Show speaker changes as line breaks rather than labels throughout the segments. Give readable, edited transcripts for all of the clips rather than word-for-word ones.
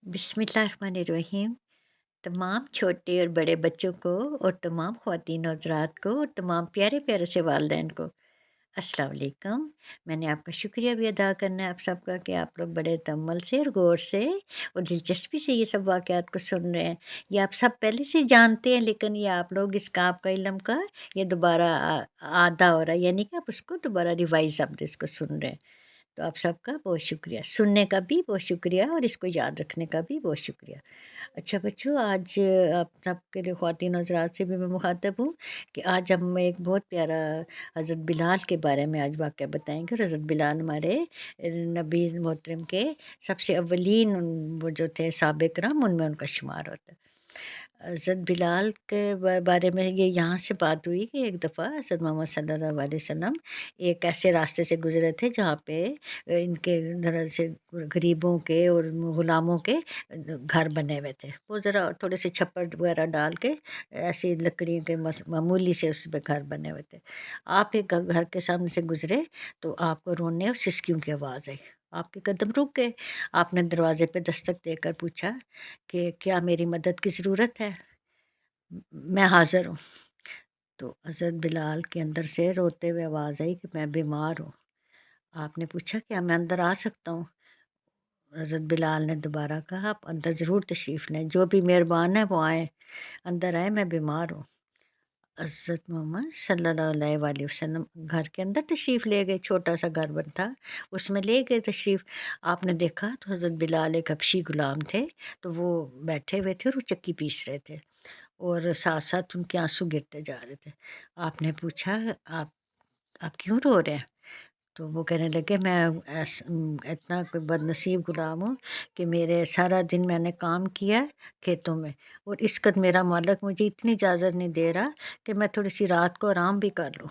बिस्मिल्लाहिर्रहमानिर्रहीम। तमाम छोटे और बड़े बच्चों को और तमाम ख़वातीन हज़रात को और तमाम प्यारे प्यारे से वालिदैन को अस्सलाम वालेकुम। मैंने आपका शुक्रिया भी अदा करना है आप सबका कि आप लोग बड़े तअम्मुल से और गौर से और दिलचस्पी से ये सब वाक़यात को सुन रहे हैं। ये आप सब पहले से जानते हैं, लेकिन ये आप लोग इसका आपका इल्म का ये दोबारा आदा हो रहा है, यानी कि आप उसको दोबारा रिवाइज़ आप इसको सुन रहे हैं। तो आप सबका बहुत शुक्रिया, सुनने का भी बहुत शुक्रिया और इसको याद रखने का भी बहुत शुक्रिया। अच्छा बच्चों, आज आप सबके लिए ख़वातीन हज़रात से भी मैं मुख़ातब हूँ कि आज हम एक बहुत प्यारा हज़रत बिलाल के बारे में आज वाक़या बताएँगे। और हज़रत बिलाल हमारे नबी मोहतरम के सबसे अव्वलीन वो जो थे सहाबा किराम, उनमें उनका शुमार होता है। हज़रत बिलाल के बारे में ये यहाँ से बात हुई कि एक दफ़ा हज़रत मोहम्मद सल्लल्लाहु अलैहि वसल्लम एक ऐसे रास्ते से गुज़रे थे जहाँ पे इनके ज़रा से गरीबों के और ग़ुलामों के घर बने हुए थे। वो ज़रा थोड़े से छप्पर वगैरह डाल के ऐसी लकड़ी के मामूली से उस पे घर बने हुए थे। आप एक घर के सामने से गुज़रे तो आपको रोने और सिसकियों की आवाज़ आई। आपके कदम रुक गए। आपने दरवाज़े पे दस्तक देकर पूछा कि क्या मेरी मदद की ज़रूरत है? मैं हाज़िर हूँ। तो हज़रत बिलाल के अंदर से रोते हुए आवाज़ आई कि मैं बीमार हूँ। आपने पूछा क्या मैं अंदर आ सकता हूँ? हज़रत बिलाल ने दोबारा कहा, आप अंदर ज़रूर तशरीफ़ लें, जो भी मेहरबान है वो आएँ, अंदर आएँ, मैं बीमार हूँ। हज़रत मोहम्मद सल्लल्लाहु अलैहि वसल्लम घर के अंदर तशरीफ़ ले गए, छोटा-सा घर बन था, उसमें ले गए तशरीफ़। आपने देखा तो हज़रत बिलाल एक हबशी गुलाम थे, तो वो बैठे हुए थे और वो चक्की पीस रहे थे और साथ-साथ उनके आँसू गिरते जा रहे थे। आपने पूछा, आप आप क्यों रो रहे हैं? तो वो कहने लगे, मैं इतना कोई बदनसीब गुलाम हूँ कि मेरे सारा दिन मैंने काम किया है खेतों में, और इस कद मेरा मालिक मुझे इतनी इजाज़त नहीं दे रहा कि मैं थोड़ी-सी रात को आराम भी कर लूँ।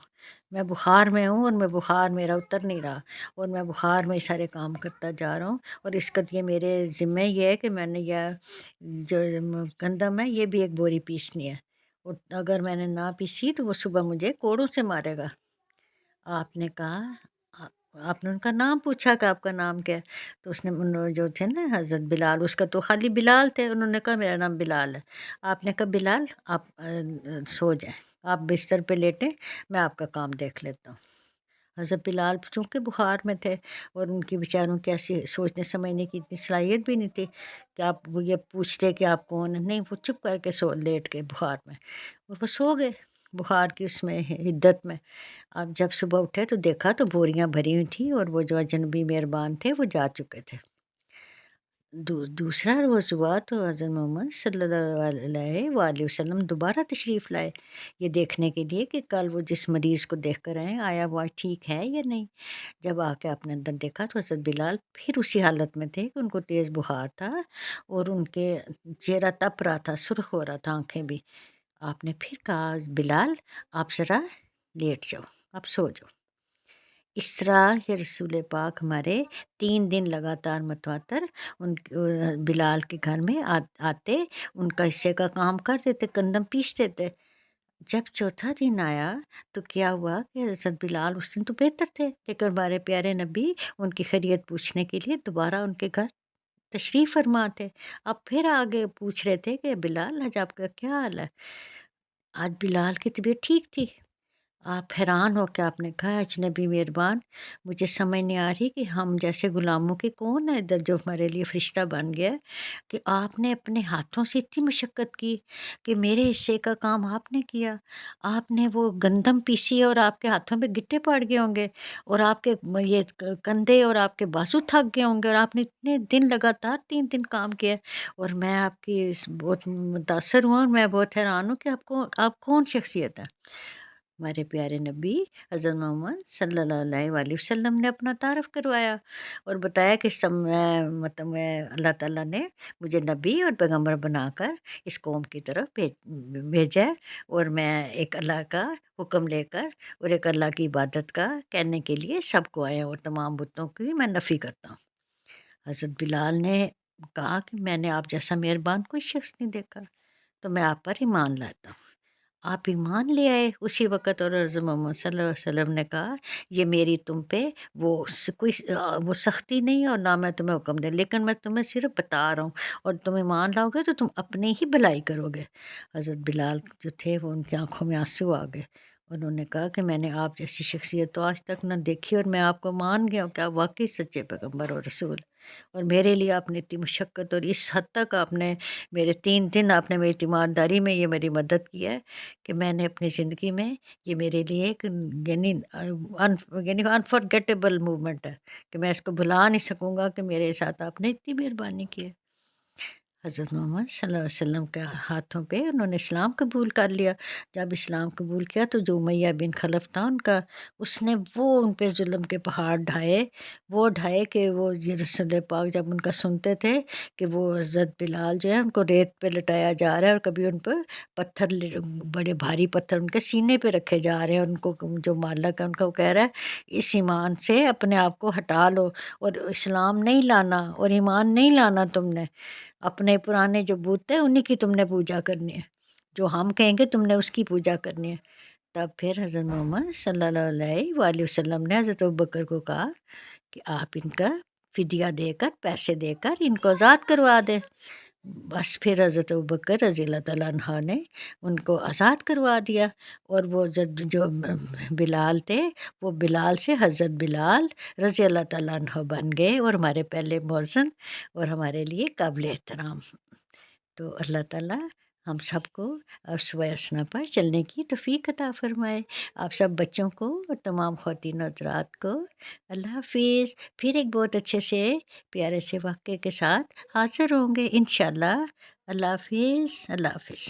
मैं बुखार में हूँ और मैं बुखार मेरा उतर नहीं रहा और मैं बुखार में ही सारे काम करता जा रहा हूँ, और इस कद ये मेरे ज़िम्मे ये है कि मैंने यह जो गंदम है ये भी एक बोरी पीसनी है, और अगर मैंने ना पीसी तो वो सुबह मुझे कोड़ों से मारेगा। आपने कहा, आ आपने उनका नाम पूछा कि आपका नाम क्या है? तो उसने उन जो थे ना हज़रत बिलाल, उसका तो खाली बिलाल थे, उन्होंने कहा मेरा नाम बिलाल है। आपने कहा बिलाल आप सो जाएँ, आप बिस्तर पे लेटें, मैं आपका काम देख लेता हूँ। हज़रत बिलाल चूँकि बुखार में थे और उनकी बेचारों की ऐसी सोचने समझने की इतनी सलाहियत भी नहीं थी कि आप वो ये पूछते कि आप कौन हैं? नहीं, वो चुप करके लेट गए बुखार में और वो सो गए, बुखार की उसमें हिद्दत में। अब जब सुबह उठे तो देखा तो बोरियाँ भरी हुई थी और वो जो अजनबी मेहरबान थे वो जा चुके थे। दूसरा रोज़ हुआ तो हज़रत मोहम्मद सल्लल्लाहु अलैहि वसल्लम दोबारा तशरीफ़ लाए, ये देखने के लिए कि कल वो जिस मरीज़ को देख कर आए, आया वो आज ठीक है या नहीं। जब आके आपने अंदर देखा तो हज़रत बिलाल फिर उसी हालत में थे कि उनको तेज़ बुखार था और उनके चेहरा तप रहा था, सुर्ख़ हो रहा था, आँखें भी। आपने फिर कहा, बिलाल आप ज़रा लेट जाओ, आप सो जाओ। इस तरह ये रसूल पाक हमारे 3 दिन लगातार मतवातर बिलाल के घर में आते, उनका हिस्से का काम कर देते, गंदम पीस देते। जब चौथा दिन आया तो क्या हुआ कि हज़रत बिलाल उस दिन तो बेहतर थे, लेकिन हमारे प्यारे नबी उनकी खैरियत पूछने के लिए दोबारा उनके घर तशरीफ़ फरमा थे। अब फिर आगे पूछ रहे थे कि बिलाल आज आपका क्या हाल है? आज बिलाल की तबीयत ठीक थी। आप हैरान हो के आपने कहा, अजनबी मेहरबान, मुझे समझ नहीं आ रही कि हम जैसे गुलामों के कौन है इधर जो हमारे लिए फ़रिश्ता बन गया है कि आपने अपने हाथों से इतनी मशक्क़त की कि मेरे हिस्से का काम आपने किया। आपने वो गंदम पीसी और आपके हाथों पे गिट्टे पड़ गए होंगे और आपके ये कंधे और आपके बाजू थक गए होंगे और आपने इतने दिन लगातार 3 दिन काम किया है, और मैं आपकी इस बहुत मुतासर हूँ और मैं बहुत हैरान हूँ कि आप कौन शख्सियत है। हमारे प्यारे नबी हज़रत मोहम्मद सल्लल्लाहु अलैहि वसल्लम ने अपना तारफ़ करवाया और बताया कि मतलब मैं अल्लाह ताला ने मुझे नबी और पैगम्बर बनाकर इस कौम की तरफ भेजा है, और मैं एक अल्लाह का हुक्म लेकर और एक अल्लाह की इबादत का कहने के लिए सबको आया हूँ, और तमाम बुतों की मैं नफ़ी करता हूँ। हज़रत बिलाल ने कहा कि मैंने आप जैसा मेहरबान कोई शख्स नहीं देखा, तो मैं आप पर ईमान लाता हूँ। आप ईमान ले आए उसी वक़्त और हज़रत मोहम्मद सल्लल्लाहु अलैहि वसल्लम ने कहा, ये मेरी तुम पे वो वो सख्ती नहीं है और ना मैं तुम्हें हुक्म दे, लेकिन मैं तुम्हें सिर्फ़ बता रहा हूँ और तुम ईमान लाओगे तो तुम अपनी ही भलाई करोगे। हज़रत बिलाल जो थे वो उनकी आँखों में आँसू आ गए। उन्होंने कहा कि मैंने आप जैसी शख्सियत तो आज तक ना देखी और मैं आपको मान गया हूँ कि आप वाक़ई सच्चे पैगम्बर और रसूल। और मेरे लिए आपने इतनी मशक्क़त और इस हद तक आपने मेरे 3 दिन आपने मेरी तीमारदारी में ये मेरी मदद किया है कि मैंने अपनी ज़िंदगी में ये मेरे लिए एक यानी अनफ़ॉरगेटेबल मूवमेंट है कि मैं इसको भुला नहीं सकूँगा कि मेरे साथ आपने इतनी मेहरबानी की है। हज़रत मोहम्मद सल्लल्लाहु अलैहि वसल्लम के हाथों पे उन्होंने इस्लाम कबूल कर लिया। जब इस्लाम कबूल किया तो जो उमय्या बिन खलफ़ था उनका, उसने वो उन पे ज़ुल्म के पहाड़ ढाए, वो ढाए कि वो ये रसूल पाक जब उनका सुनते थे कि वो हज़रत बिलाल जो है उनको रेत पे लिटाया जा रहा है और कभी उन पर पत्थर बड़े भारी पत्थर उनके सीने पे रखे जा रहे हैं। उनको जो मालिक है उनका वो कह रहा है, इस ईमान से अपने आप को हटा लो और इस्लाम नहीं लाना और ईमान नहीं लाना तुमने। अपने पुराने जो बूत हैं उन्हीं की तुमने पूजा करनी है। जो हम कहेंगे तुमने उसकी पूजा करनी है। तब फिर हज़रत मोहम्मद सल्लल्लाहु अलैहि वसल्लम ने हज़रत अबू बकर को कहा कि आप इनका फ़िदिया देकर, पैसे देकर इनको आज़ाद करवा दें। बस फिर हज़रत अबू बकर रज़ी अल्लाह तआला अन्हा ने उनको आज़ाद करवा दिया और वो जो बिलाल थे, वो बिलाल से हज़रत बिलाल रज़ी अल्लाह तआला अन्हा बन गए और हमारे पहले मुअज़्ज़िन और हमारे लिए काबिल एहतराम। तो अल्लाह ताला हम सबको सुबह असना पर चलने की तौफ़ीक अता फ़रमाए। आप सब बच्चों को और तमाम ख़वातीन हज़रात को अल्लाह हाफ़िज़। फिर एक बहुत अच्छे से प्यारे से वाक़ये के साथ हाज़िर होंगे इंशाअल्लाह। अल्लाह हाफ़िज़, अल्लाह हाफ़िज़।